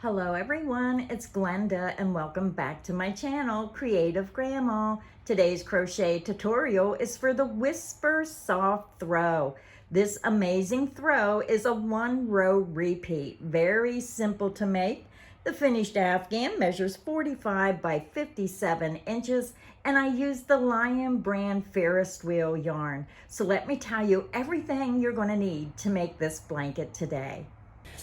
Hello everyone, it's Glenda and welcome back to my channel, Creative Grandma. Today's crochet tutorial is for the Whisper Soft Throw. This amazing throw is a 1-row repeat, very simple to make. The finished afghan measures 45 by 57 inches and I used the Lion Brand Ferris Wheel Yarn. So let me tell you everything you're going to need to make this blanket today.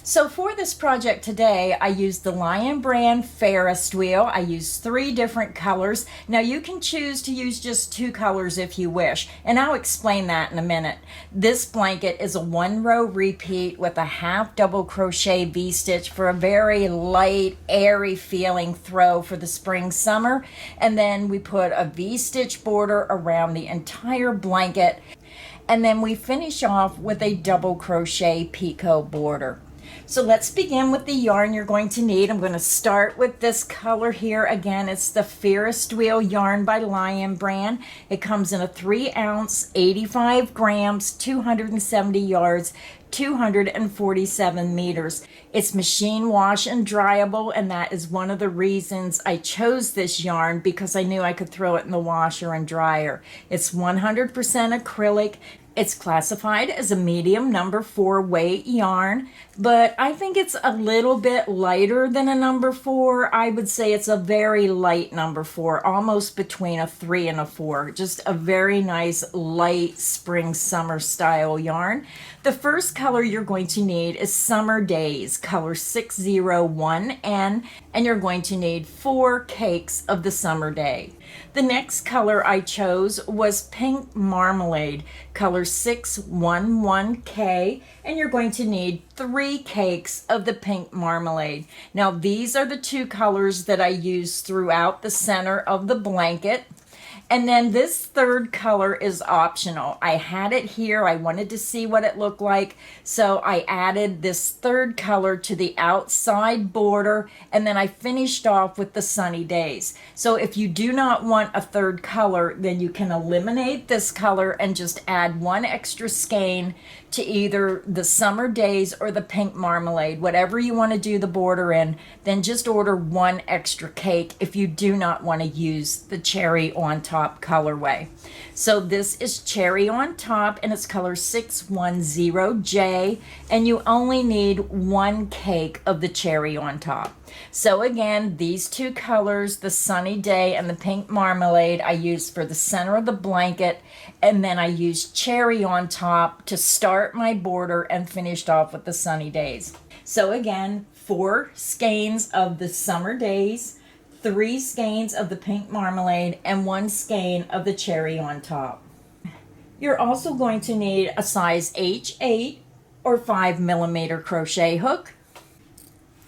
So for this project today, I used the Lion Brand Ferris Wheel. I used 3 different colors. Now you can choose to use just 2 colors if you wish, and I'll explain that in a minute. This blanket is a 1-row repeat with a half double crochet V-stitch for a very light, airy feeling throw for the spring, summer. And then we put a V-stitch border around the entire blanket. And then we finish off with a double crochet picot border. So let's begin with the yarn you're going to need. I'm going to start with this color here. Again, it's the Ferris Wheel Yarn by Lion Brand. It comes in a 3-ounce, 85 grams, 270 yards, 247 meters. It's machine wash and dryable, and that is one of the reasons I chose this yarn, because I knew I could throw it in the washer and dryer. It's 100% acrylic. It's classified as a medium number 4 weight yarn, but I think it's a little bit lighter than a number 4. I would say it's a very light number 4, almost between a 3 and a 4. Just a very nice light spring summer style yarn. The first color you're going to need is Summer Days, color 601N, and you're going to need 4 cakes of the Summer Day. The next color I chose was Pink Marmalade, color 611K, and you're going to need 3 cakes of the Pink Marmalade. Now these are the 2 colors that I used throughout the center of the blanket. And then this third color is optional. I had it here. I wanted to see what it looked like. So I added this third color to the outside border, and then I finished off with the Sunny Days. So if you do not want a third color, then you can eliminate this color and just add 1 extra skein to either the Summer Days or the Pink Marmalade. Whatever you want to do the border in, then just order 1 extra cake if you do not want to use the cherry on top colorway. So this is cherry on top, and it's color 610J, and you only need 1 cake of the cherry on top. So again, these 2 colors, the Sunny Day and the Pink Marmalade, I used for the center of the blanket, and then I used cherry on top to start my border and finished off with the Sunny Days. So again, 4 skeins of the Summer Days, 3 skeins of the Pink Marmalade, and 1 skein of the cherry on top. You're also going to need a size H8 or 5mm crochet hook.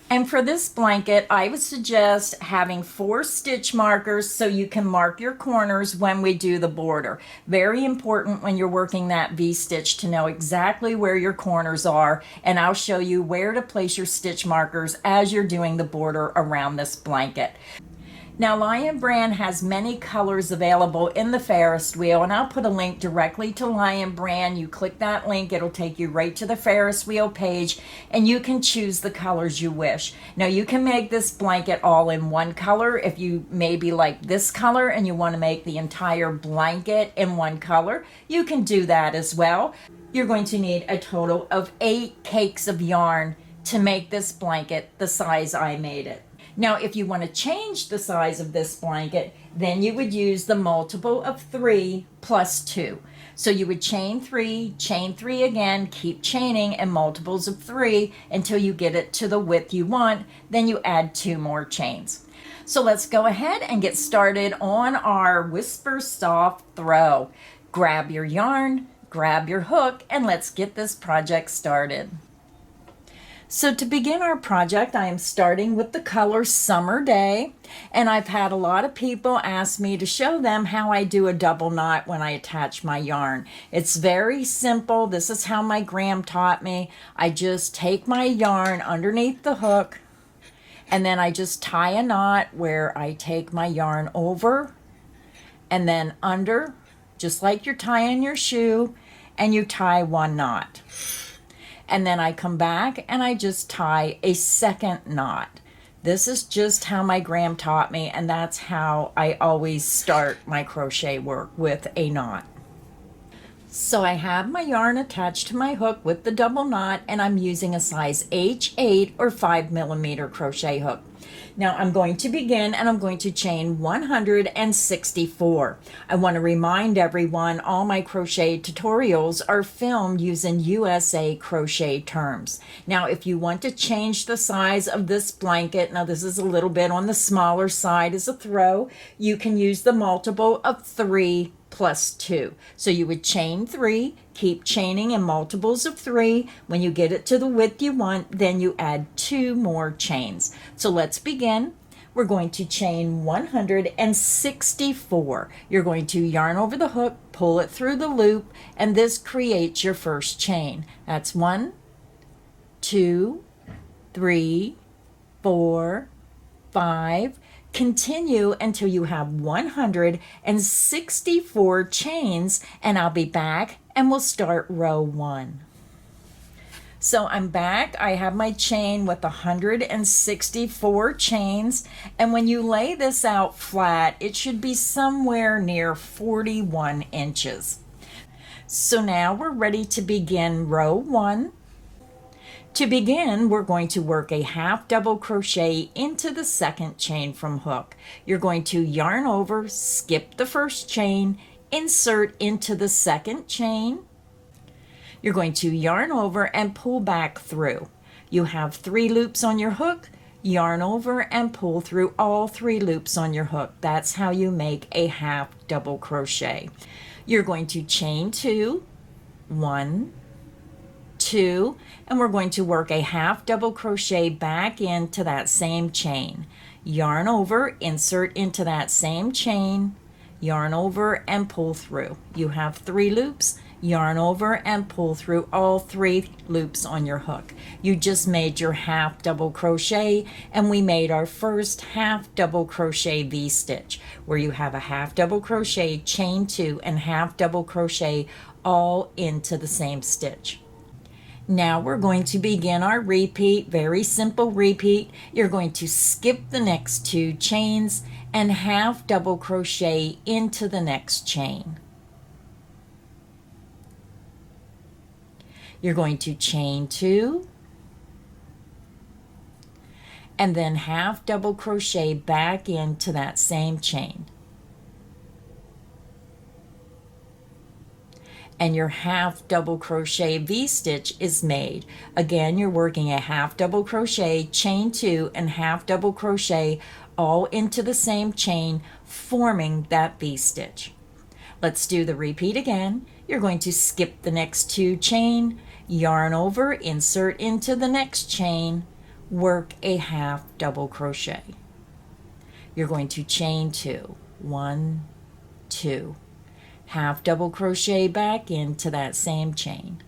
And for this blanket, I would suggest having 4 stitch markers so you can mark your corners when we do the border. Very important when you're working that V-stitch to know exactly where your corners are, and I'll show you where to place your stitch markers as you're doing the border around this blanket. Now, Lion Brand has many colors available in the Ferris wheel, and I'll put a link directly to Lion Brand. You click that link, it'll take you right to the Ferris wheel page, and you can choose the colors you wish. Now, you can make this blanket all in 1 color. If you maybe like this color and you want to make the entire blanket in 1 color, you can do that as well. You're going to need a total of 8 cakes of yarn to make this blanket the size I made it. Now, if you want to change the size of this blanket, then you would use the multiple of 3 plus 2. So you would chain 3 again, keep chaining in multiples of 3 until you get it to the width you want. Then you add 2 more chains. So let's go ahead and get started on our Whisper Soft Throw. Grab your yarn, grab your hook, and let's get this project started. So to begin our project, I am starting with the color Summer Day, and I've had a lot of people ask me to show them how I do a double knot when I attach my yarn. It's very simple. This is how my gram taught me. I just take my yarn underneath the hook, and then I just tie a knot where I take my yarn over and then under, just like you're tying your shoe, and you tie 1 knot. And then I come back and I just tie a second knot. This is just how my gram taught me, and that's how I always start my crochet work, with a knot. So I have my yarn attached to my hook with the double knot, and I'm using a size H8 or 5mm crochet hook. Now I'm going to begin, and I'm going to chain 164. I want to remind everyone all my crochet tutorials are filmed using USA crochet terms. Now if you want to change the size of this blanket, now this is a little bit on the smaller side as a throw, you can use the multiple of 3 plus 2. So you would chain 3, keep chaining in multiples of 3. When you get it to the width you want, then you add 2 more chains. So let's begin. We're going to chain 164. You're going to yarn over the hook, pull it through the loop, and this creates your first chain. That's 1, 2, 3, 4, 5. Continue until you have 164 chains, and I'll be back and we'll start row 1. So I'm back. I have my chain with 164 chains, and when you lay this out flat, it should be somewhere near 41 inches. So now we're ready to begin row 1. To begin, we're going to work a half double crochet into the second chain from hook. You're going to yarn over, skip the first chain, insert into the second chain. You're going to yarn over and pull back through. You have 3 loops on your hook, yarn over and pull through all 3 loops on your hook. That's how you make a half double crochet. You're going to chain 2, 1, 2, and we're going to work a half double crochet back into that same chain. Yarn over, insert into that same chain, yarn over and pull through. You have 3 loops, yarn over and pull through all 3 loops on your hook. You just made your half double crochet, and we made our first half double crochet V-stitch, where you have a half double crochet, chain 2, and half double crochet all into the same stitch. Now we're going to begin our repeat, very simple repeat. You're going to skip the next 2 chains and half double crochet into the next chain. You're going to chain 2 and then half double crochet back into that same chain. And your half double crochet V-stitch is made. Again, you're working a half double crochet, chain 2, and half double crochet all into the same chain, forming that V-stitch. Let's do the repeat again. You're going to skip the next 2 chain, yarn over, insert into the next chain, work a half double crochet. You're going to chain 2, 1, 2. Half double crochet back into that same chain.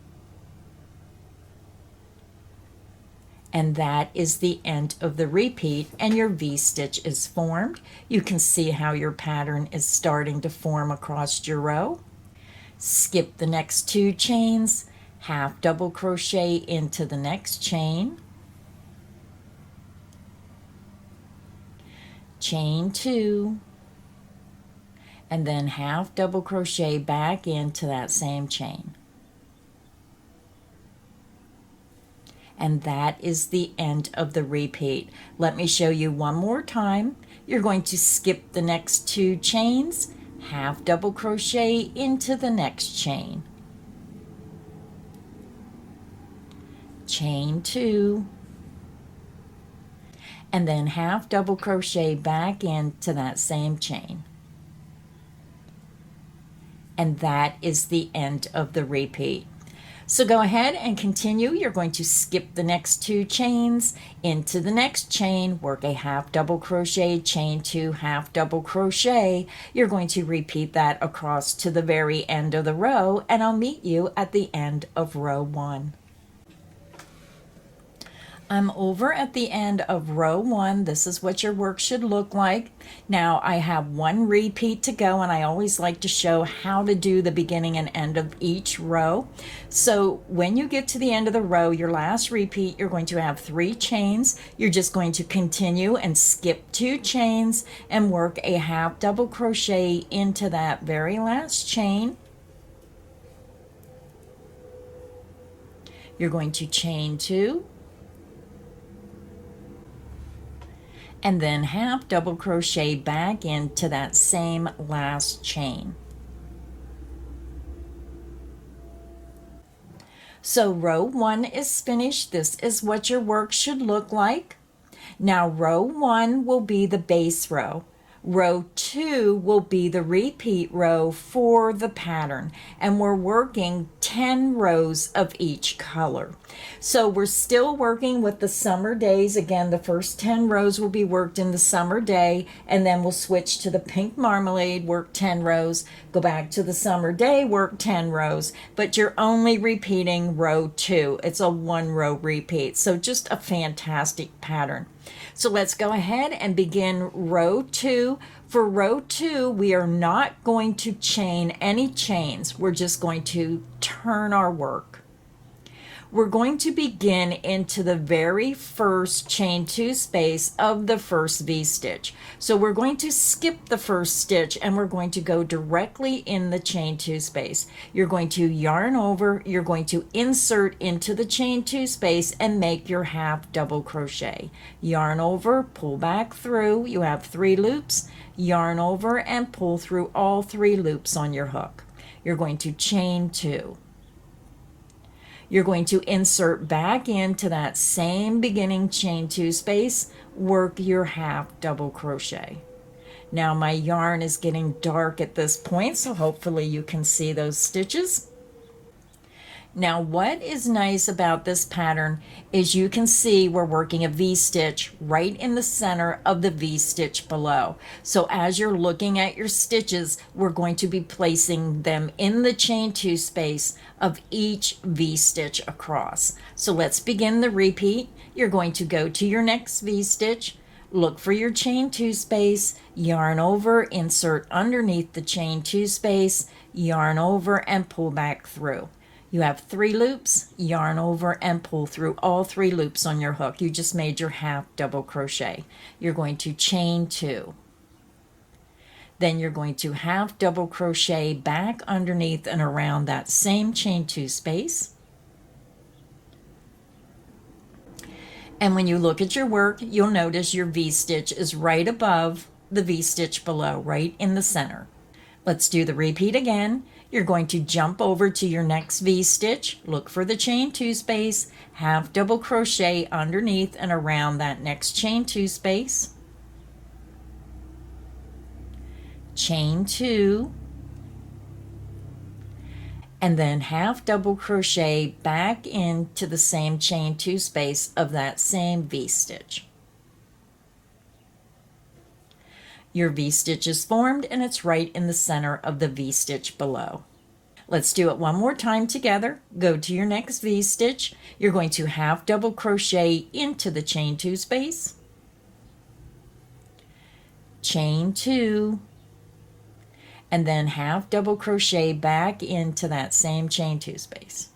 And that is the end of the repeat, and your V-stitch is formed. You can see how your pattern is starting to form across your row. Skip the next 2 chains, half double crochet into the next chain, chain 2, and then half double crochet back into that same chain. And that is the end of the repeat. Let me show you one more time. You're going to skip the next 2 chains, half double crochet into the next chain, chain 2, and then half double crochet back into that same chain. And that is the end of the repeat. So go ahead and continue. You're going to skip the next 2 chains into the next chain, work a half double crochet, chain 2, half double crochet. You're going to repeat that across to the very end of the row, and I'll meet you at the end of row 1. I'm over at the end of row 1. This is what your work should look like. Now I have one repeat to go, and I always like to show how to do the beginning and end of each row. So when you get to the end of the row, your last repeat, you're going to have 3 chains. You're just going to continue and skip 2 chains and work a half double crochet into that very last chain. You're going to chain 2, and then half double crochet back into that same last chain. So row 1 is finished. This is what your work should look like. Now row 1 will be the base row. Row 2 will be the repeat row for the pattern, and we're working 10 rows of each color. So we're still working with the summer days. Again, the first 10 rows will be worked in the summer day, and then we'll switch to the Pink Marmalade, work 10 rows, go back to the summer day, work 10 rows, but you're only repeating row 2. It's a 1-row repeat, so just a fantastic pattern. So let's go ahead and begin row 2. For row 2, we are not going to chain any chains. We're just going to turn our work. We're going to begin into the very first chain 2 space of the first V-stitch. So we're going to skip the first stitch and we're going to go directly in the chain 2 space. You're going to yarn over, you're going to insert into the chain 2 space and make your half double crochet. Yarn over, pull back through, you have 3 loops, yarn over and pull through all 3 loops on your hook. You're going to chain 2. You're going to insert back into that same beginning chain 2 space, work your half double crochet. Now my yarn is getting dark at this point, so hopefully you can see those stitches. Now what is nice about this pattern is you can see we're working a V-stitch right in the center of the V-stitch below. So as you're looking at your stitches, we're going to be placing them in the chain 2 space of each V-stitch across. So let's begin the repeat. You're going to go to your next V-stitch, look for your chain 2 space, yarn over, insert underneath the chain 2 space, yarn over and pull back through. You have 3 loops, yarn over and pull through all 3 loops on your hook. You just made your half double crochet. You're going to chain 2. Then you're going to half double crochet back underneath and around that same chain 2 space. And when you look at your work, you'll notice your V-stitch is right above the V-stitch below, right in the center. Let's do the repeat again. You're going to jump over to your next V-stitch, look for the chain 2 space, half double crochet underneath and around that next chain 2 space, chain 2, and then half double crochet back into the same chain 2 space of that same V-stitch. Your V-stitch is formed and it's right in the center of the V-stitch below. Let's do it one more time together. Go to your next V-stitch. You're going to half double crochet into the chain 2 space, chain 2, and then half double crochet back into that same chain 2 space.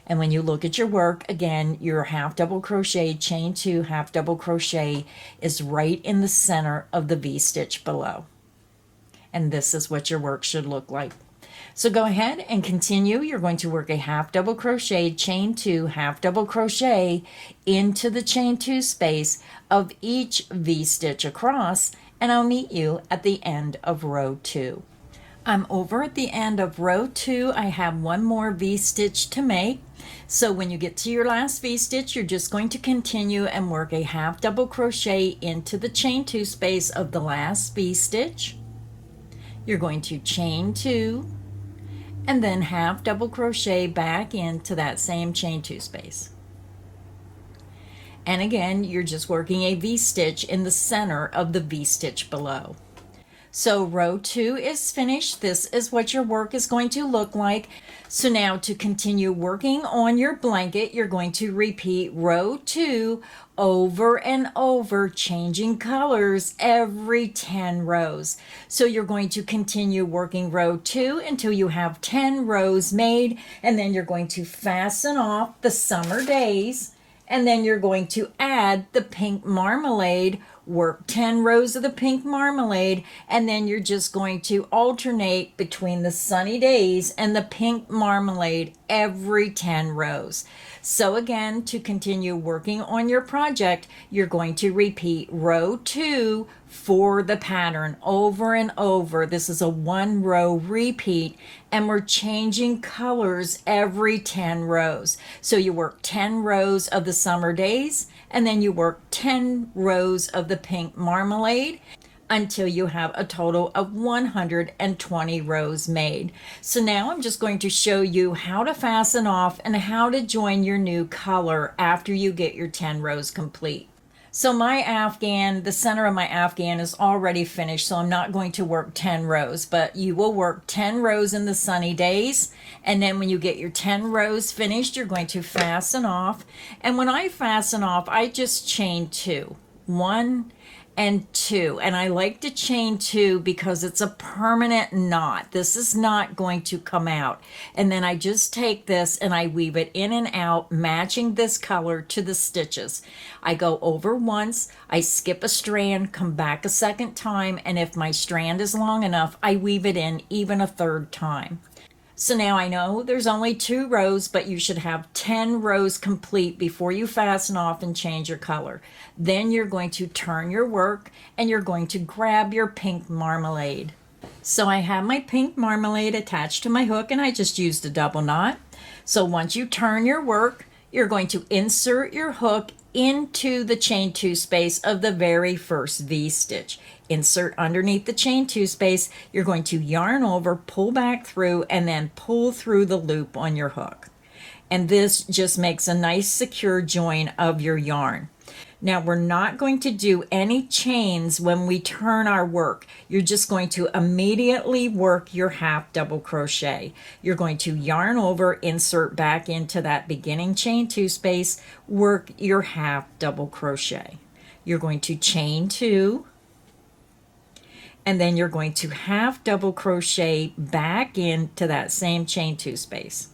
And when you look at your work, again, your half double crochet, chain 2, half double crochet is right in the center of the V-stitch below. And this is what your work should look like. So go ahead and continue. You're going to work a half double crochet, chain 2, half double crochet into the chain 2 space of each V-stitch across, and I'll meet you at the end of row 2. I'm over at the end of row 2. I have one more V-stitch to make. So when you get to your last V-stitch, you're just going to continue and work a half double crochet into the chain 2 space of the last V-stitch. You're going to chain 2 and then half double crochet back into that same chain 2 space. And again, you're just working a V-stitch in the center of the V-stitch below. So row 2 is finished. This is what your work is going to look like. So now to continue working on your blanket, you're going to repeat row 2 over and over, changing colors every 10 rows. So you're going to continue working row 2 until you have 10 rows made, and then you're going to fasten off the summer days, and then you're going to add the pink marmalade, work 10 rows of the pink marmalade, and then you're just going to alternate between the sunny days and the pink marmalade every 10 rows. So again, to continue working on your project, you're going to repeat row 2 for the pattern over and over. This is a 1 row repeat, and we're changing colors every 10 rows. So you work 10 rows of the summer days, and then you work 10 rows of the pink marmalade until you have a total of 120 rows made. So now I'm just going to show you how to fasten off and how to join your new color after you get your 10 rows complete. So my afghan, the center of my afghan is already finished, so I'm not going to work 10 rows, but you will work 10 rows in the sunny days, and then when you get your 10 rows finished, you're going to fasten off. And when I fasten off, I just chain 2, 1 and 2, and I like to chain 2 because it's a permanent knot. This is not going to come out. And then I just take this and I weave it in and out, matching this color to the stitches. I go over once, I skip a strand, come back a second time, and if my strand is long enough, I weave it in even a third time. So now I know there's only 2 rows, but you should have 10 rows complete before you fasten off and change your color. Then you're going to turn your work and you're going to grab your pink marmalade. So I have my pink marmalade attached to my hook, and I just used a double knot. So once you turn your work, you're going to insert your hook into the chain 2 space of the very first V-stitch. Insert underneath the chain 2 space. You're going to yarn over, pull back through, and then pull through the loop on your hook. And this just makes a nice secure join of your yarn. Now we're not going to do any chains when we turn our work. You're just going to immediately work your half double crochet. You're going to yarn over, insert back into that beginning chain 2 space, work your half double crochet. You're going to chain 2, and then you're going to half double crochet back into that same chain 2 space.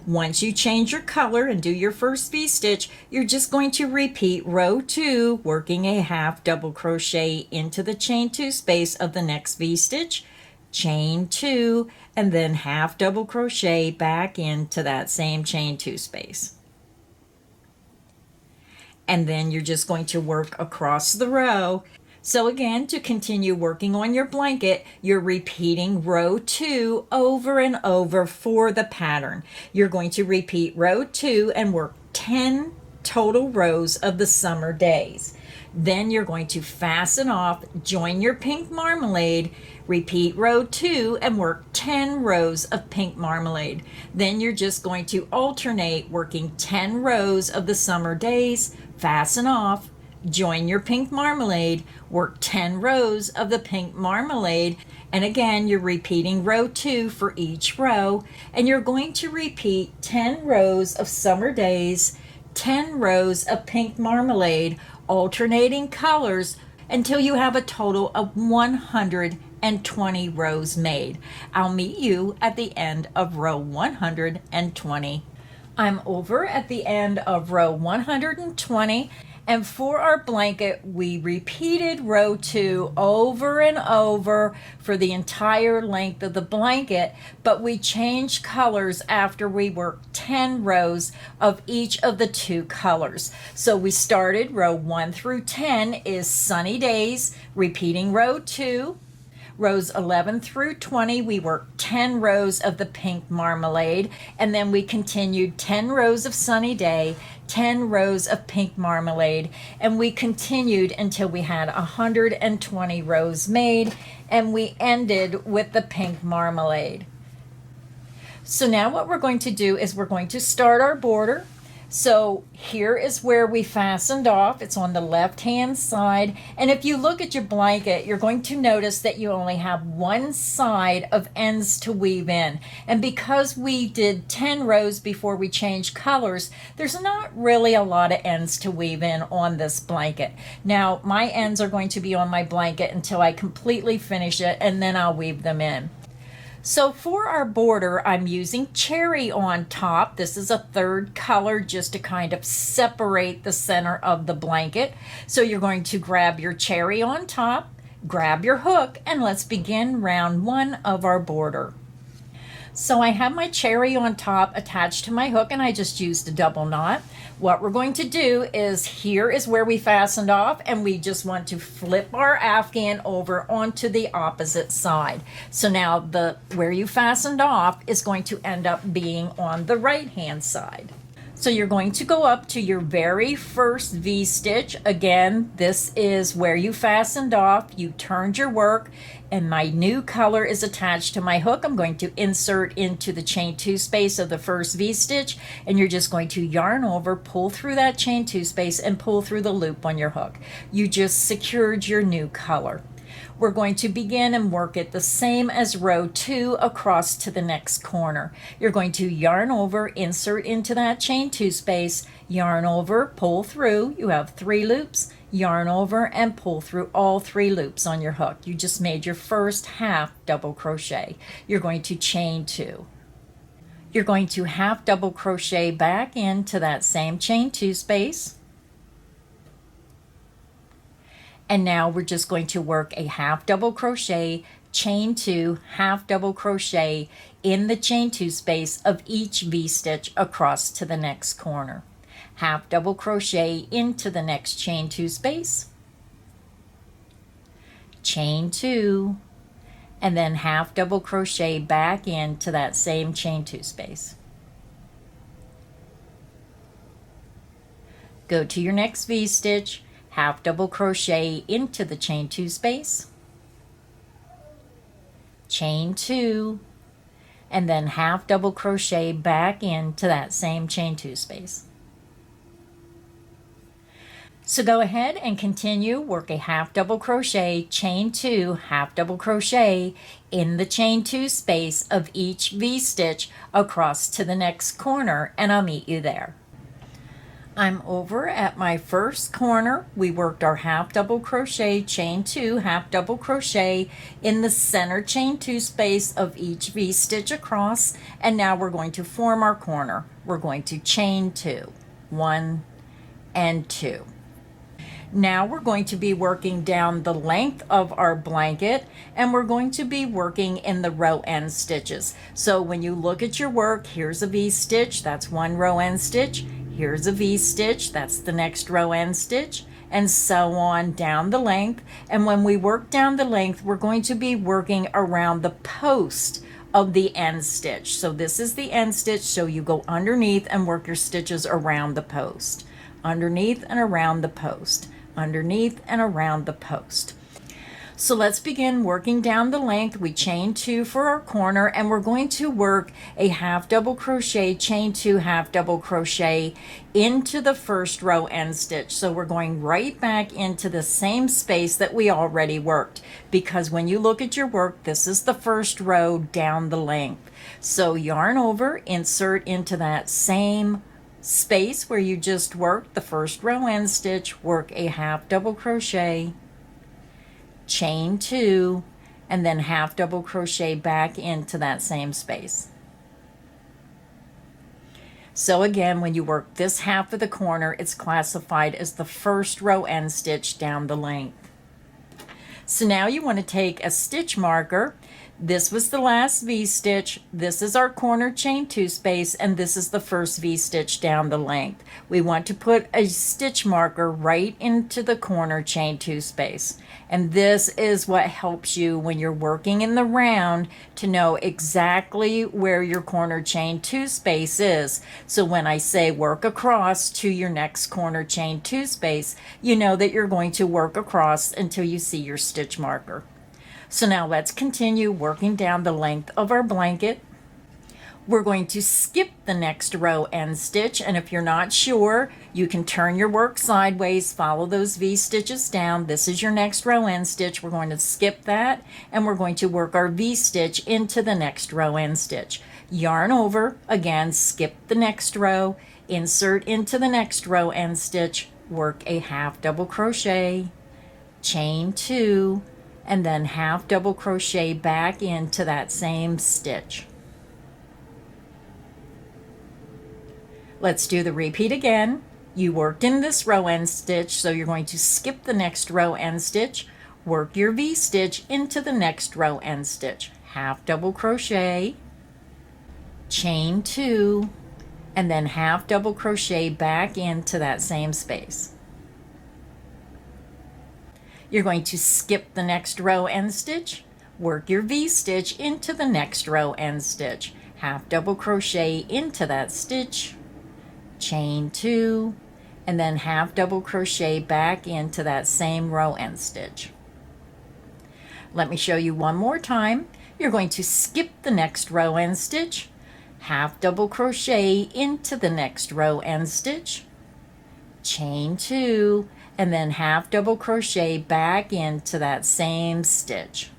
Once you change your color and do your first V-stitch, you're just going to repeat row 2, working a half double crochet into the chain 2 space of the next V-stitch, chain 2, and then half double crochet back into that same chain 2 space. And then you're just going to work across the row. So again, to continue working on your blanket, you're repeating row 2 over and over for the pattern. You're going to repeat row 2 and work 10 total rows of the summer days. Then you're going to fasten off, join your pink marmalade, repeat row 2 and work 10 rows of pink marmalade. Then you're just going to alternate working 10 rows of the summer days, fasten off, join your pink marmalade, work 10 rows of the pink marmalade, and again you're repeating row 2 for each row, and you're going to repeat 10 rows of summer days, 10 rows of pink marmalade, alternating colors until you have a total of 120 rows made. I'll meet you at the end of row 120. I'm over at the end of row 120, and for our blanket we repeated row 2 over and over for the entire length of the blanket, but we changed colors after we worked 10 rows of each of the 2 colors. So we started row 1 through 10 is sunny days, repeating row 2. Rows 11 through 20, we worked 10 rows of the pink marmalade, and then we continued 10 rows of sunny day, 10 rows of pink marmalade, and we continued until we had 120 rows made, and we ended with the pink marmalade. So now what we're going to do is we're going to start our border. So here is where we fastened off. It's on the left hand side. And if you look at your blanket, you're going to notice that you only have one side of ends to weave in. And because we did 10 rows before we changed colors, there's not really a lot of ends to weave in on this blanket. Now, my ends are going to be on my blanket until I completely finish it, and then I'll weave them in. So for our border, I'm using cherry on top. This is a third color just to kind of separate the center of the blanket. So you're going to grab your cherry on top, grab your hook, and let's begin round 1 of our border. So I have my cherry on top attached to my hook, and I just used a double knot. What we're going to do is, here is where we fastened off, and we just want to flip our afghan over onto the opposite side. So now where you fastened off is going to end up being on the right hand side. So you're going to go up to your very first V-stitch. Again, this is where you fastened off. You turned your work, and my new color is attached to my hook. I'm going to insert into the chain 2 space of the first V-stitch, and you're just going to yarn over, pull through that chain 2 space, and pull through the loop on your hook. You just secured your new color. We're going to begin and work it the same as row 2 across to the next corner. You're going to yarn over, insert into that chain 2 space, yarn over, pull through. You have 3 loops, yarn over, and pull through all 3 loops on your hook. You just made your first half double crochet. You're going to chain 2. You're going to half double crochet back into that same chain 2 space. And now we're just going to work a half double crochet, chain 2, half double crochet in the chain 2 space of each V-stitch across to the next corner. Half double crochet into the next chain 2 space, chain 2, and then half double crochet back into that same chain 2 space. Go to your next V-stitch, half double crochet into the chain 2 space, chain 2, and then half double crochet back into that same chain 2 space. So go ahead and continue, work a half double crochet, chain 2, half double crochet in the chain 2 space of each V-stitch across to the next corner, and I'll meet you there. I'm over at my first corner. We worked our half double crochet, chain 2, half double crochet in the center chain 2 space of each V-stitch across, and now we're going to form our corner. We're going to chain 2, 1 and 2. Now we're going to be working down the length of our blanket, and we're going to be working in the row end stitches. So when you look at your work, here's a V-stitch, that's one row end stitch. Here's a V-stitch, that's the next row end stitch, and so on down the length. And when we work down the length, we're going to be working around the post of the end stitch. So this is the end stitch, so you go underneath and work your stitches around the post. Underneath and around the post. Underneath and around the post. So let's begin working down the length. We chain 2 for our corner, and we're going to work a half double crochet, chain 2, half double crochet into the first row end stitch. So we're going right back into the same space that we already worked, because when you look at your work, this is the first row down the length. So yarn over, insert into that same space where you just worked the first row end stitch, work a half double crochet, chain 2, and then half double crochet back into that same space. So again, when you work this half of the corner, it's classified as the first row end stitch down the length. So now you want to take a stitch marker. This was the last V-stitch, this is our corner chain 2 space, and this is the first V-stitch down the length. We want to put a stitch marker right into the corner chain 2 space. And this is what helps you when you're working in the round to know exactly where your corner chain 2 space is. So when I say work across to your next corner chain 2 space, you know that you're going to work across until you see your stitch marker. So now let's continue working down the length of our blanket. We're going to skip the next row end stitch, and if you're not sure, you can turn your work sideways, follow those V stitches down. This is your next row end stitch. We're going to skip that, and we're going to work our V stitch into the next row end stitch. Yarn over, again, skip the next row, insert into the next row end stitch, work a half double crochet, chain 2, and then half double crochet back into that same stitch. Let's do the repeat again. You worked in this row end stitch, so you're going to skip the next row end stitch, work your V stitch into the next row end stitch, half double crochet, chain 2, and then half double crochet back into that same space. You're going to skip the next row end stitch, work your V stitch into the next row end stitch, half double crochet into that stitch, chain 2, and then half double crochet back into that same row end stitch. Let me show you one more time. You're going to skip the next row end stitch, half double crochet into the next row end stitch, chain 2, and then half double crochet back into that same stitch.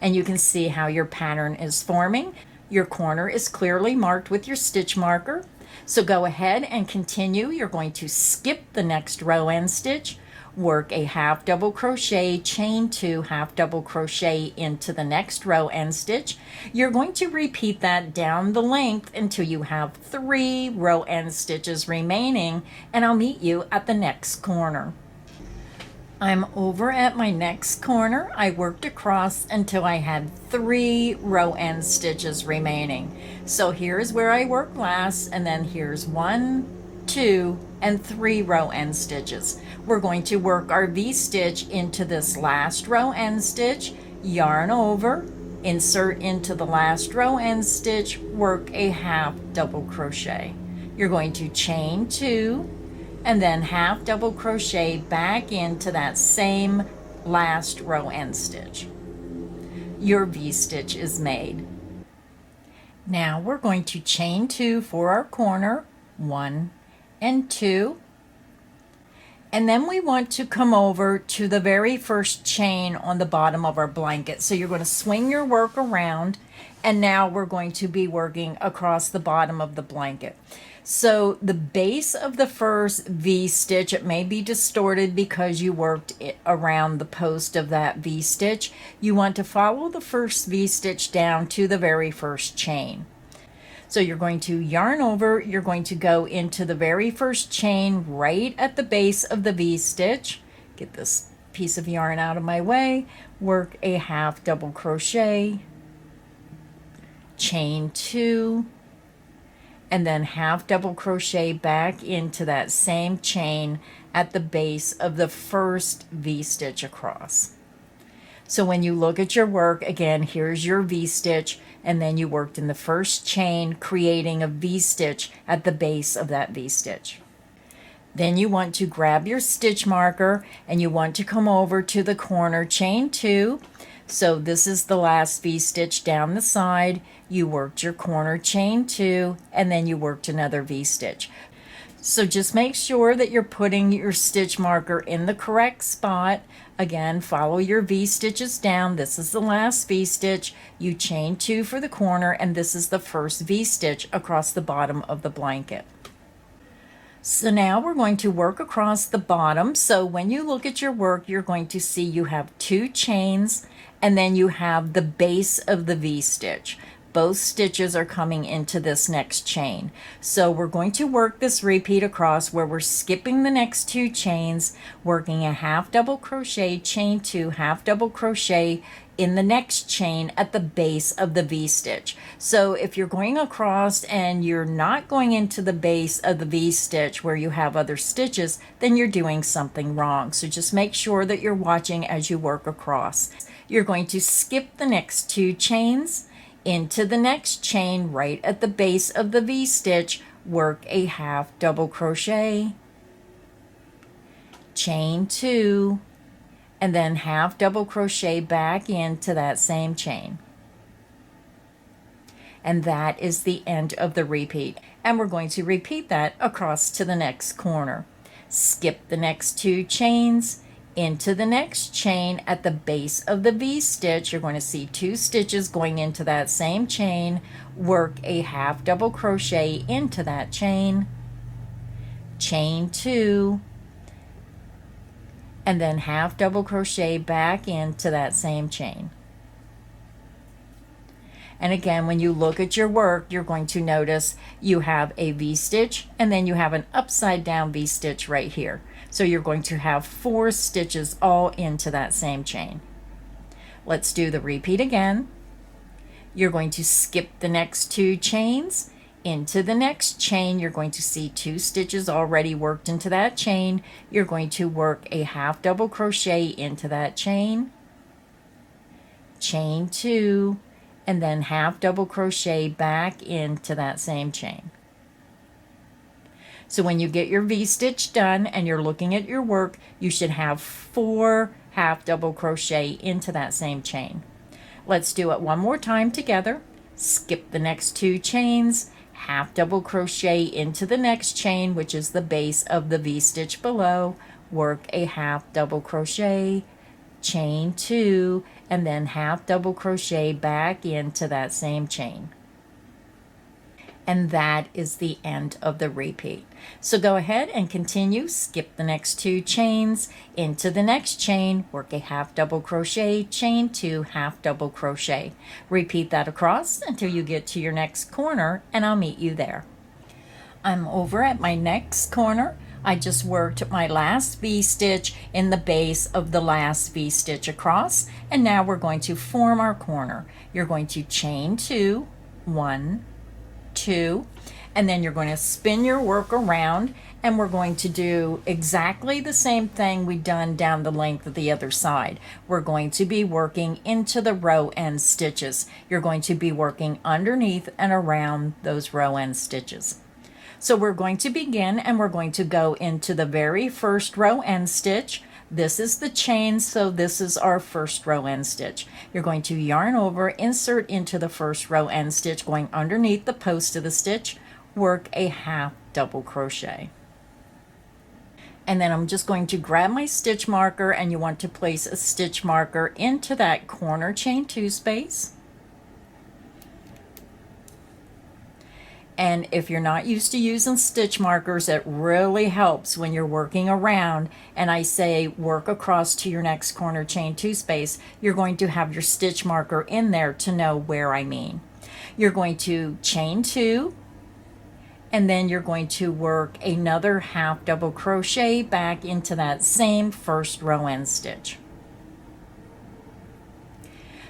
And you can see how your pattern is forming. Your corner is clearly marked with your stitch marker. So go ahead and continue. You're going to skip the next row end stitch, work a half double crochet, chain 2, half double crochet into the next row end stitch. You're going to repeat that down the length until you have 3 row end stitches remaining, and I'll meet you at the next corner. I'm over at my next corner. I worked across until I had 3 row end stitches remaining. So here's where I worked last, and then here's 1, 2, and 3 row end stitches. We're going to work our V stitch into this last row end stitch, yarn over, insert into the last row end stitch, work a half double crochet. You're going to chain 2, and then half double crochet back into that same last row end stitch. Your V stitch is made. Now we're going to chain 2 for our corner, 1 and 2, and then we want to come over to the very first chain on the bottom of our blanket. So you're going to swing your work around, and now we're going to be working across the bottom of the blanket. So the base of the first V stitch, it may be distorted because you worked it around the post of that V stitch. You want to follow the first V stitch down to the very first chain. So you're going to yarn over, you're going to go into the very first chain right at the base of the V stitch. Get this piece of yarn out of my way, work a half double crochet, chain 2, and then half double crochet back into that same chain at the base of the first V stitch across. So when you look at your work, again, here's your V stitch, and then you worked in the first chain, creating a V stitch at the base of that V stitch. Then you want to grab your stitch marker, and you want to come over to the corner, chain 2. So this is the last V stitch down the side. You worked your corner, chain 2, and then you worked another V stitch. So just make sure that you're putting your stitch marker in the correct spot. Again, follow your V stitches down. This is the last V stitch. You chain 2 for the corner, and this is the first V stitch across the bottom of the blanket. So now we're going to work across the bottom. So when you look at your work, you're going to see you have 2 chains, and then you have the base of the V stitch. Both stitches are coming into this next chain. So we're going to work this repeat across where we're skipping the next 2 chains, working a half double crochet, chain 2, half double crochet in the next chain at the base of the V stitch. So if you're going across and you're not going into the base of the V stitch where you have other stitches, then you're doing something wrong. So just make sure that you're watching as you work across. You're going to skip the next 2 chains, into the next chain right at the base of the V stitch, work a half double crochet, chain 2, and then half double crochet back into that same chain. And that is the end of the repeat. And we're going to repeat that across to the next corner. Skip the next 2 chains, into the next chain at the base of the V-stitch. You're going to see 2 stitches going into that same chain. Work a half double crochet into that chain, chain 2, and then half double crochet back into that same chain. And again, when you look at your work, you're going to notice you have a V-stitch and then you have an upside down V-stitch right here. So you're going to have 4 stitches all into that same chain. Let's do the repeat again. You're going to skip the next 2 chains. Into the next chain, you're going to see 2 stitches already worked into that chain. You're going to work a half double crochet into that chain, chain 2, and then half double crochet back into that same chain. So when you get your V-stitch done and you're looking at your work, you should have 4 half double crochet into that same chain. Let's do it one more time together. Skip the next 2 chains, half double crochet into the next chain, which is the base of the V-stitch below, work a half double crochet, chain 2, and then half double crochet back into that same chain. And that is the end of the repeat. So go ahead and continue. Skip the next 2 chains, into the next chain, work a half double crochet, chain 2, half double crochet. Repeat that across until you get to your next corner, and I'll meet you there. I'm over at my next corner. I just worked my last V-stitch in the base of the last V-stitch across, and now we're going to form our corner. You're going to chain 2, 1, 2, and then you're going to spin your work around, and we're going to do exactly the same thing we've done down the length of the other side. We're going to be working into the row end stitches. You're going to be working underneath and around those row end stitches. So we're going to begin, and we're going to go into the very first row end stitch. This is the chain, so this is our first row end stitch. You're going to yarn over, insert into the first row end stitch, going underneath the post of the stitch, work a half double crochet. And then I'm just going to grab my stitch marker, and you want to place a stitch marker into that corner chain 2 space. And if you're not used to using stitch markers, it really helps when you're working around and I say work across to your next corner chain 2 space. You're going to have your stitch marker in there to know where I mean. You're going to chain 2, and then you're going to work another half double crochet back into that same first row end stitch.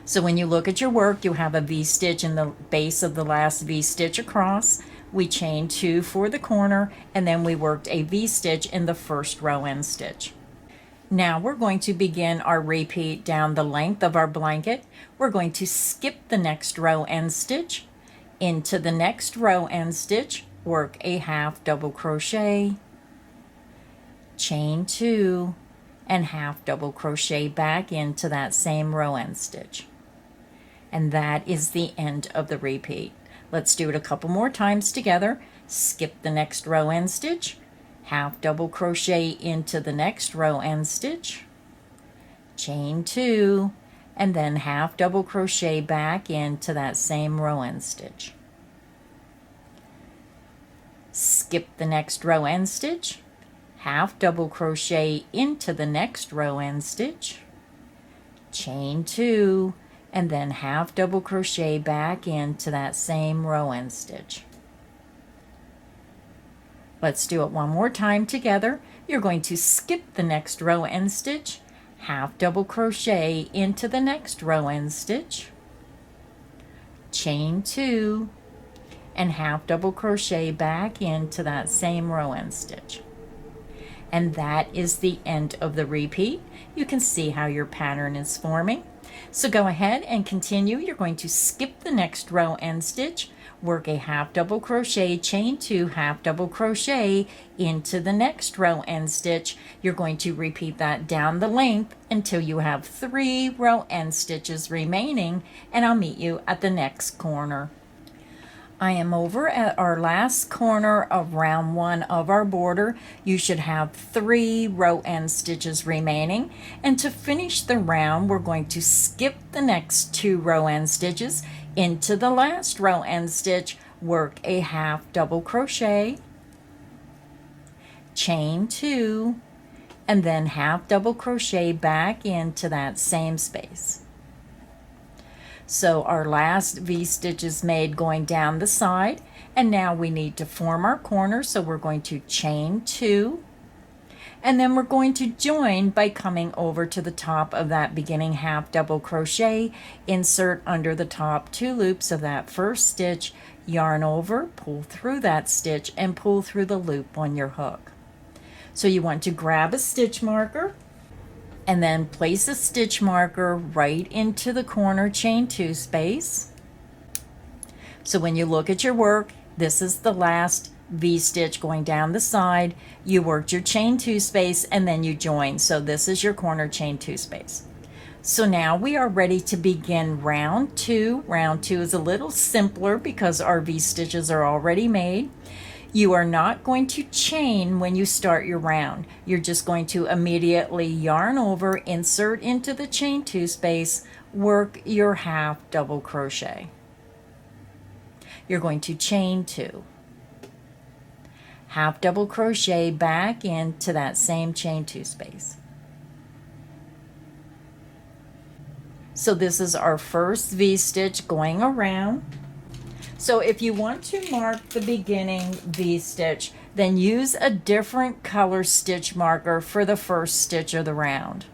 So when you look at your work, you have a V-stitch in the base of the last V-stitch across. We chained 2 for the corner, and then we worked a V-stitch in the first row end stitch. Now we're going to begin our repeat down the length of our blanket. We're going to skip the next row end stitch, into the next row end stitch, work a half double crochet, chain 2, and half double crochet back into that same row end stitch. And that is the end of the repeat. Let's do it a couple more times together. Skip the next row end stitch, half double crochet into the next row end stitch, chain 2, and then half double crochet back into that same row end stitch. Skip the next row end stitch, half double crochet into the next row end stitch, chain 2, and then half double crochet back into that same row end stitch. Let's do it one more time together. You're going to skip the next row end stitch, half double crochet into the next row end stitch, chain 2, and half double crochet back into that same row end stitch. And that is the end of the repeat. You can see how your pattern is forming. So go ahead and continue. You're going to skip the next row end stitch, work a half double crochet, chain 2, half double crochet into the next row end stitch. You're going to repeat that down the length until you have 3 row end stitches remaining, and I'll meet you at the next corner. I am over at our last corner of round 1 of our border. You should have 3 row end stitches remaining, and to finish the round we're going to skip the next 2 row end stitches into the last row end stitch, work a half double crochet, chain 2, and then half double crochet back into that same space. So our last V-stitch is made going down the side, and now we need to form our corner, so we're going to chain 2, and then we're going to join by coming over to the top of that beginning half double crochet, insert under the top 2 loops of that first stitch, yarn over, pull through that stitch, and pull through the loop on your hook. So you want to grab a stitch marker and then place a stitch marker right into the corner chain 2 space. So when you look at your work, this is the last V-stitch going down the side. You worked your chain 2 space and then you join. So this is your corner chain 2 space. So now we are ready to begin round 2. Round 2 is a little simpler because our V-stitches are already made. You are not going to chain when you start your round. You're just going to immediately yarn over, insert into the chain 2 space, work your half double crochet. You're going to chain 2, half double crochet back into that same chain 2 space. So this is our first V-stitch going around. So if you want to mark the beginning V-stitch, then use a different color stitch marker for the first stitch of the round.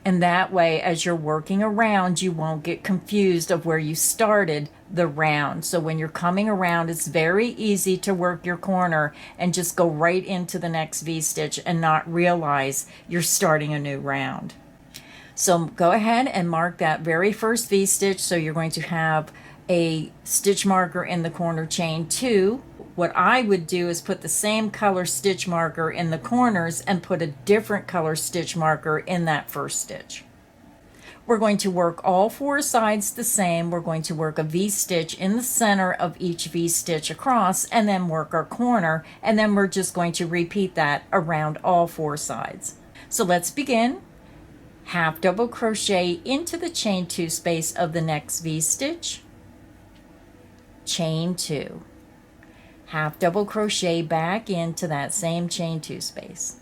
And that way, as you're working around, you won't get confused of where you started the round. So when you're coming around, it's very easy to work your corner and just go right into the next V-stitch and not realize you're starting a new round. So go ahead and mark that very first V-stitch. So you're going to have a stitch marker in the corner chain 2. What I would do is put the same color stitch marker in the corners and put a different color stitch marker in that first stitch. We're going to work all 4 sides the same. We're going to work a V-stitch in the center of each V-stitch across and then work our corner, and then we're just going to repeat that around all 4 sides. So let's begin. Half double crochet into the chain 2 space of the next V-stitch, chain 2, half double crochet back into that same chain 2 space.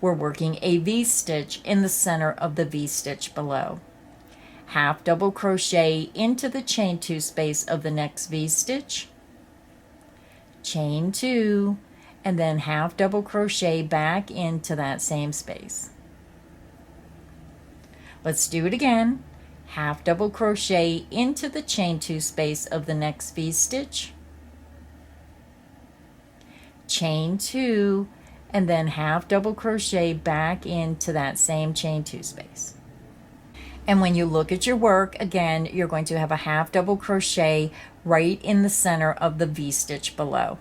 We're working a V-stitch in the center of the V-stitch below. Half double crochet into the chain 2 space of the next V-stitch, chain 2, and then half double crochet back into that same space. Let's do it again. Half double crochet into the chain 2 space of the next V-stitch, chain 2, and then half double crochet back into that same chain 2 space. And when you look at your work, again, you're going to have a half double crochet right in the center of the V-stitch below.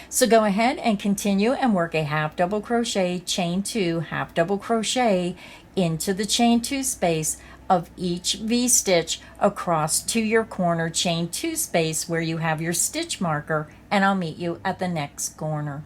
So go ahead and continue and work a half double crochet, chain 2, half double crochet into the chain 2 space of each V-stitch across to your corner chain 2 space where you have your stitch marker, and I'll meet you at the next corner.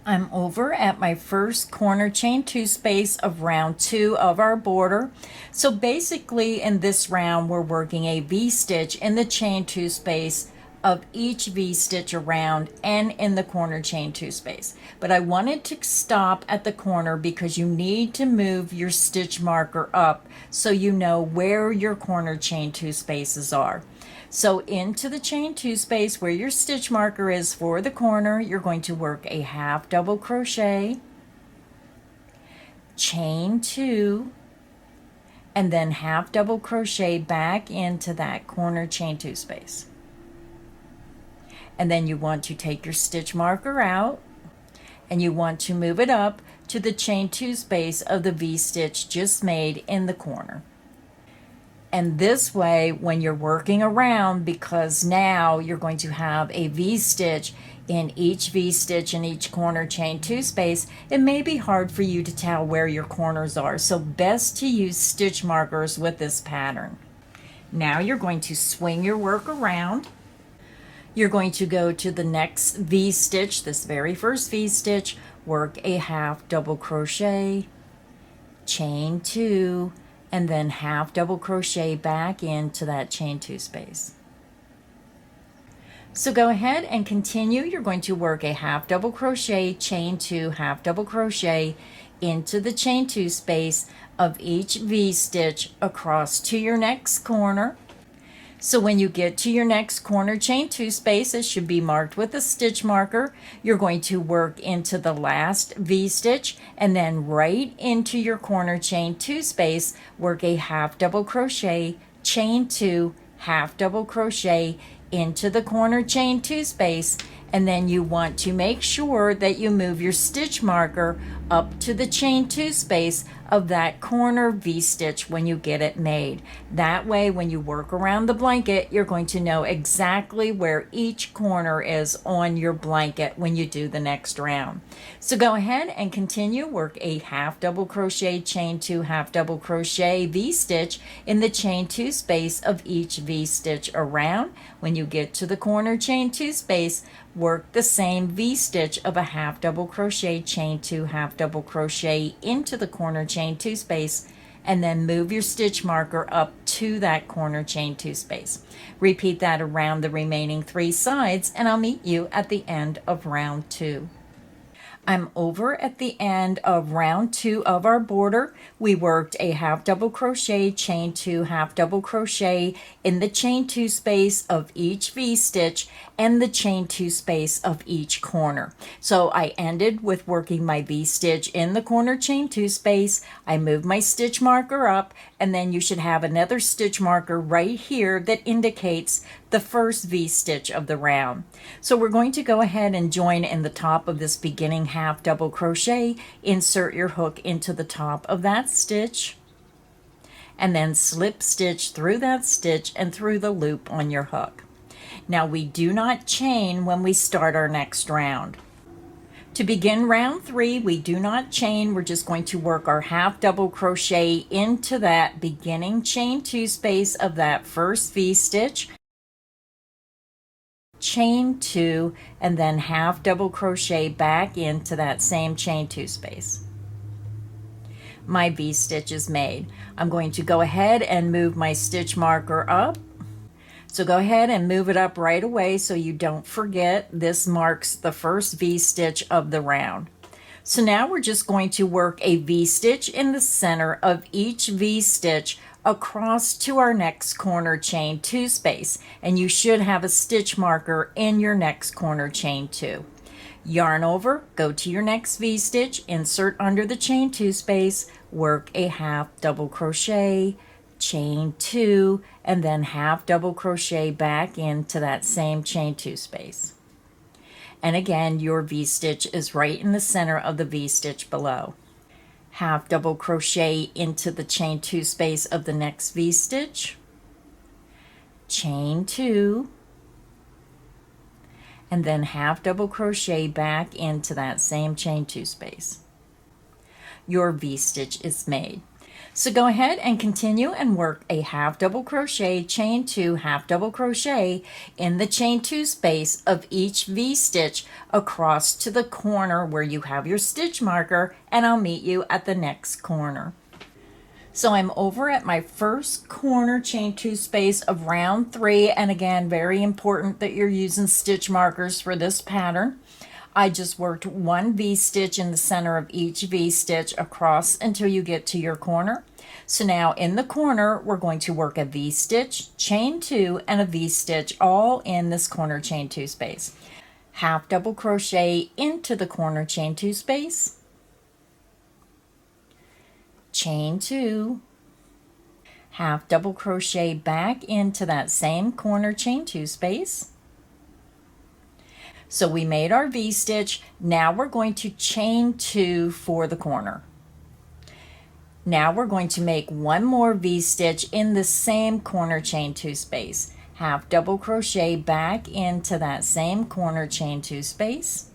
I'm over at my first corner chain 2 space of round 2 of our border. So basically in this round we're working a V-stitch in the chain 2 space of each V-stitch around and in the corner chain 2 space. But I wanted to stop at the corner because you need to move your stitch marker up so you know where your corner chain 2 spaces are. So into the chain 2 space where your stitch marker is for the corner, you're going to work a half double crochet, chain 2, and then half double crochet back into that corner chain 2 space. And then you want to take your stitch marker out and you want to move it up to the chain 2 space of the V-stitch just made in the corner. And this way, when you're working around, because now you're going to have a V-stitch in each V-stitch in each corner chain 2 space, it may be hard for you to tell where your corners are. So best to use stitch markers with this pattern. Now you're going to swing your work around. You're going to go to the next V-stitch, this very first V-stitch, work a half double crochet, chain 2, and then half double crochet back into that chain 2 space. So go ahead and continue. You're going to work a half double crochet, chain 2, half double crochet into the chain 2 space of each V-stitch across to your next corner. So when you get to your next corner chain 2 space, it should be marked with a stitch marker. You're going to work into the last V-stitch and then right into your corner chain 2 space, work a half double crochet, chain 2, half double crochet into the corner chain 2 space, and then you want to make sure that you move your stitch marker up to the chain 2 space of that corner V-stitch when you get it made. That way, when you work around the blanket, you're going to know exactly where each corner is on your blanket when you do the next round. So go ahead and continue. Work a half double crochet, chain 2, half double crochet V-stitch in the chain 2 space of each V-stitch around. When you get to the corner chain 2 space, work the same V-stitch of a half double crochet, chain 2, half double crochet into the corner chain 2 space, and then move your stitch marker up to that corner chain 2 space. Repeat that around the remaining 3 sides, and I'll meet you at the end of round 2. I'm over at the end of round 2 of our border. We worked a half double crochet, chain 2, half double crochet in the chain 2 space of each V-stitch and the chain 2 space of each corner. So I ended with working my V-stitch in the corner chain 2 space. I moved my stitch marker up, and then you should have another stitch marker right here that indicates the first V-stitch of the round. So we're going to go ahead and join in the top of this beginning half double crochet, insert your hook into the top of that stitch, and then slip stitch through that stitch and through the loop on your hook. Now we do not chain when we start our next round. To begin round 3, we do not chain. We're just going to work our half double crochet into that beginning chain 2 space of that first V-stitch, chain 2, and then half double crochet back into that same chain 2 space. My V-stitch is made. I'm going to go ahead and move my stitch marker up. So go ahead and move it up right away so you don't forget. This marks the first V-stitch of the round. So now we're just going to work a V-stitch in the center of each V-stitch across to our next corner chain 2 space, and you should have a stitch marker in your next corner chain 2. Yarn over, go to your next V-stitch, insert under the chain 2 space, work a half double crochet, chain 2, and then half double crochet back into that same chain 2 space. And again, your V-stitch is right in the center of the V-stitch below. Half double crochet into the chain 2 space of the next V-stitch, chain 2, and then half double crochet back into that same chain 2 space. Your V-stitch is made. So go ahead and continue and work a half double crochet, chain 2, half double crochet in the chain 2 space of each V-stitch across to the corner where you have your stitch marker, and I'll meet you at the next corner. So I'm over at my first corner chain 2 space of round 3, and again, very important that you're using stitch markers for this pattern. I just worked one V-stitch in the center of each V-stitch across until you get to your corner. So now in the corner, we're going to work a V-stitch, chain 2, and a V-stitch all in this corner chain 2 space. Half double crochet into the corner chain 2 space, chain 2, half double crochet back into that same corner chain 2 space. So we made our V-stitch. Now we're going to chain 2 for the corner. Now we're going to make one more V-stitch in the same corner chain 2 space. Half double crochet back into that same corner chain 2 space.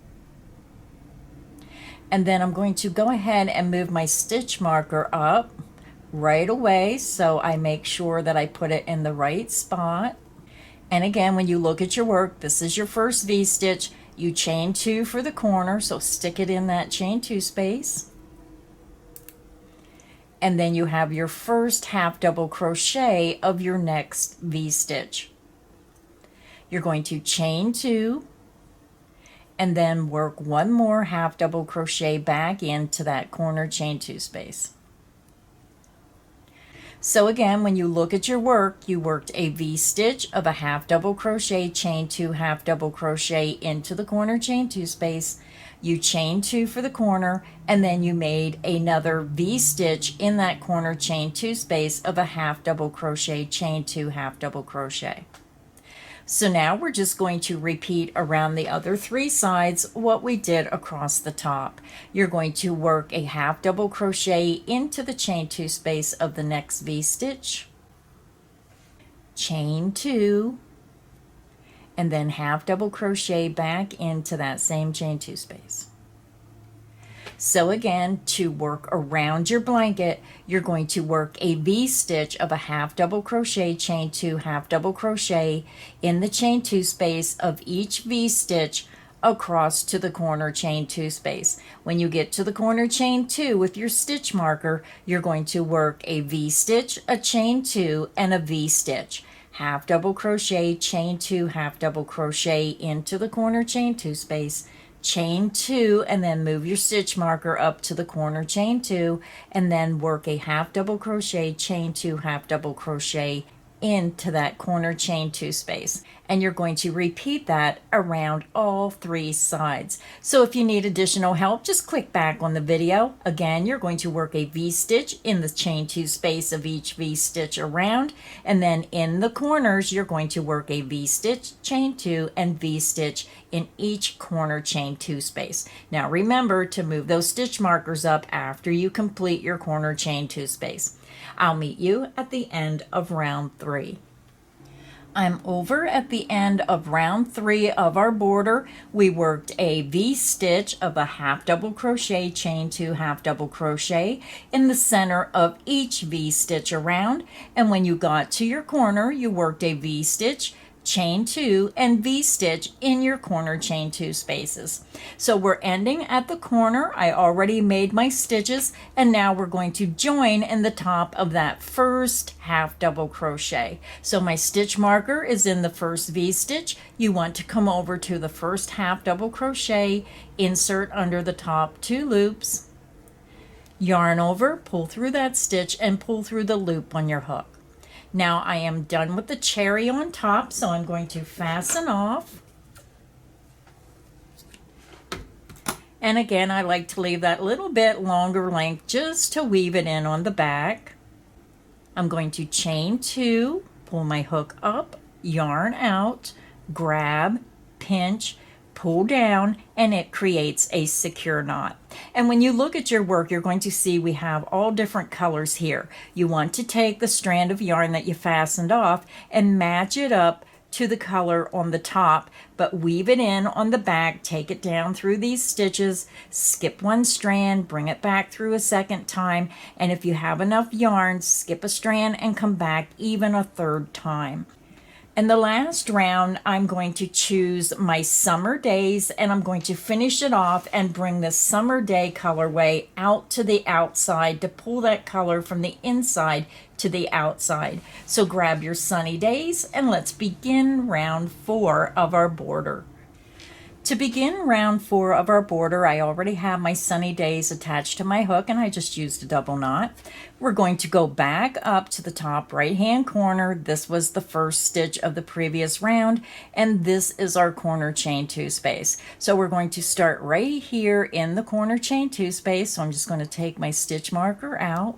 And then I'm going to go ahead and move my stitch marker up, right away, so I make sure that I put it in the right spot. And again, when you look at your work, this is your first V-stitch. You chain 2 for the corner, so stick it in that chain 2 space. And then you have your first half double crochet of your next V-stitch. You're going to chain 2 and then work 1 more half double crochet back into that corner chain 2 space. So again, when you look at your work, you worked a V-stitch of a half double crochet, chain 2, half double crochet into the corner chain 2 space. You chain 2 for the corner, and then you made another V-stitch in that corner chain 2 space of a half double crochet, chain 2, half double crochet. So now we're just going to repeat around the other 3 sides what we did across the top. You're going to work a half double crochet into the chain 2 space of the next V-stitch, chain 2, and then half double crochet back into that same chain 2 space. So again, to work around your blanket, you're going to work a V-stitch of a half double crochet, chain 2, half double crochet in the chain 2 space of each V-stitch across to the corner chain 2 space. When you get to the corner chain 2 with your stitch marker, you're going to work a V-stitch, a chain 2, and a V-stitch. Half double crochet, chain 2, half double crochet into the corner chain 2 space, chain 2, and then move your stitch marker up to the corner chain 2, and then work a half double crochet, chain 2, half double crochet into that corner chain 2 space. And you're going to repeat that around all 3 sides. So if you need additional help, just click back on the video. Again, you're going to work a V-stitch in the chain 2 space of each V-stitch around, and then in the corners you're going to work a V-stitch, chain 2, and V-stitch in each corner chain 2 space. Now remember to move those stitch markers up after you complete your corner chain 2 space. I'll meet you at the end of round 3. I'm over at the end of round 3 of our border. We worked a V-stitch of a half double crochet, chain 2, half double crochet in the center of each V-stitch around, and when you got to your corner, you worked a V-stitch, chain 2, and V-stitch in your corner chain 2 spaces. So we're ending at the corner. I already made my stitches, and now we're going to join in the top of that first half double crochet. So my stitch marker is in the first V-stitch. You want to come over to the first half double crochet, insert under the top 2 loops, yarn over, pull through that stitch, and pull through the loop on your hook. Now I am done with the cherry on top, so I'm going to fasten off. And again, I like to leave that little bit longer length just to weave it in on the back. I'm going to chain 2, pull my hook up, yarn out, grab, pinch, pull down, and it creates a secure knot. And when you look at your work, you're going to see we have all different colors here. You want to take the strand of yarn that you fastened off and match it up to the color on the top, but weave it in on the back, take it down through these stitches, skip 1 strand, bring it back through a second time, and if you have enough yarn, skip a strand and come back even a 3rd time. In the last round, I'm going to choose my summer days, and I'm going to finish it off and bring the summer day colorway out to the outside to pull that color from the inside to the outside. So grab your sunny days and let's begin round 4 of our border. To begin round 4 of our border, I already have my sunny days attached to my hook, and I just used a double knot. We're going to go back up to the top right hand corner. This was the first stitch of the previous round, and this is our corner chain 2 space. So we're going to start right here in the corner chain 2 space. So I'm just going to take my stitch marker out.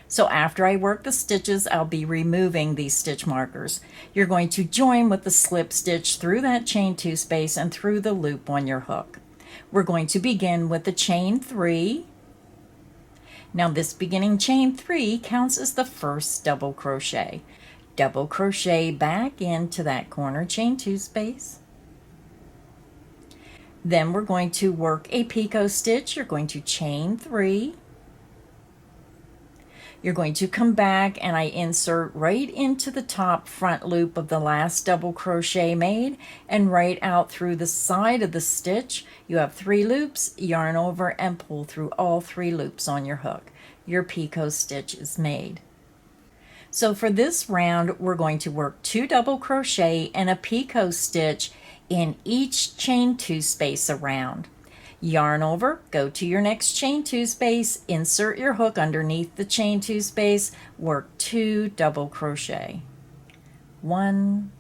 So after I work the stitches, I'll be removing these stitch markers. You're going to join with the slip stitch through that chain 2 space and through the loop on your hook. We're going to begin with the chain 3. Now this beginning chain 3 counts as the first double crochet. Double crochet back into that corner chain 2 space. Then we're going to work a picot stitch. You're going to chain 3. You're going to come back and I insert right into the top front loop of the last double crochet made and right out through the side of the stitch. You have 3 loops, yarn over and pull through all 3 loops on your hook. Your picot stitch is made. So for this round, we're going to work 2 double crochet and a picot stitch in each chain 2 space around. Yarn over, go to your next chain 2 space, insert your hook underneath the chain 2 space, work 2 double crochet. 1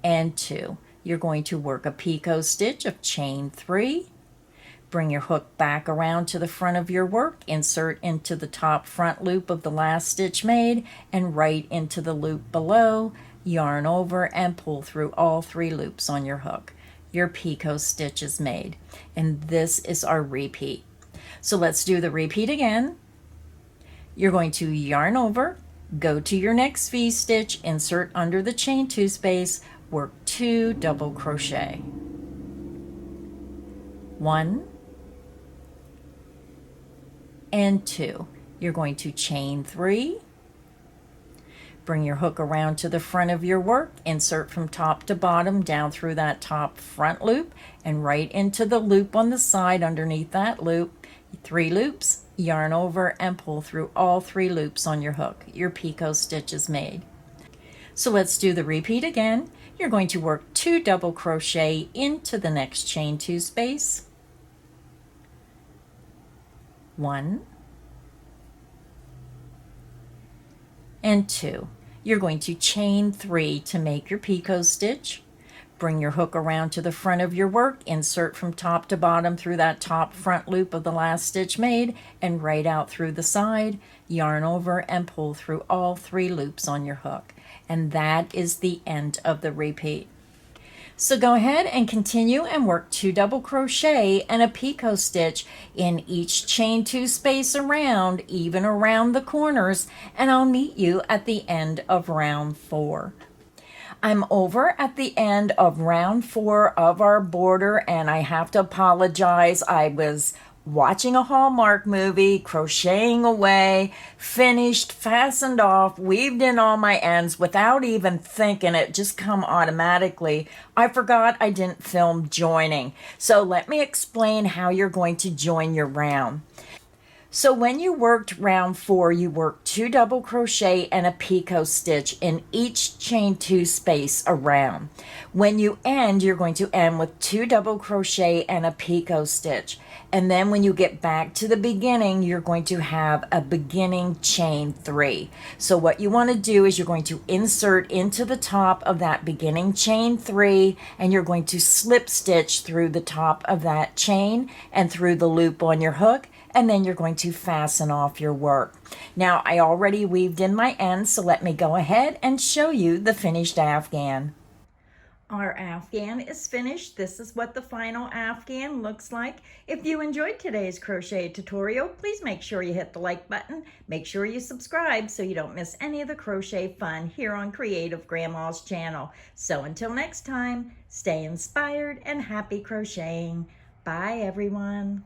and 2. You're going to work a picot stitch of chain 3. Bring your hook back around to the front of your work, insert into the top front loop of the last stitch made and right into the loop below, yarn over and pull through all 3 loops on your hook. Your picot stitch is made, and this is our repeat. So let's do the repeat again. You're going to yarn over, go to your next V-stitch, insert under the chain 2 space, work 2 double crochet. 1 and 2. You're going to chain 3. Bring your hook around to the front of your work, insert from top to bottom down through that top front loop and right into the loop on the side underneath that loop. 3 loops, yarn over and pull through all 3 loops on your hook. Your picot stitch is made. So let's do the repeat again. You're going to work 2 double crochet into the next chain 2 space. 1 and 2. You're going to chain 3 to make your picot stitch. Bring your hook around to the front of your work, insert from top to bottom through that top front loop of the last stitch made and right out through the side, yarn over and pull through all 3 loops on your hook. And that is the end of the repeat. So go ahead and continue and work 2 double crochet and a picot stitch in each chain 2 space around, even around the corners, and I'll meet you at the end of round 4. I'm over at the end of round 4 of our border, and I have to apologize. I was watching a Hallmark movie, crocheting away, finished, fastened off, weaved in all my ends without even thinking, it just come automatically. I forgot I didn't film joining. So let me explain how you're going to join your round. So when you worked round 4, you worked 2 double crochet and a picot stitch in each chain 2 space around. When you end, you're going to end with 2 double crochet and a picot stitch. And then when you get back to the beginning, you're going to have a beginning chain 3. So what you want to do is you're going to insert into the top of that beginning chain 3, and you're going to slip stitch through the top of that chain and through the loop on your hook, and then you're going to fasten off your work. Now I already weaved in my ends, so let me go ahead and show you the finished afghan. Our afghan is finished. This is what the final afghan looks like. If you enjoyed today's crochet tutorial, please make sure you hit the like button. Make sure you subscribe so you don't miss any of the crochet fun here on Creative Grandma's channel. So until next time, stay inspired and happy crocheting. Bye everyone.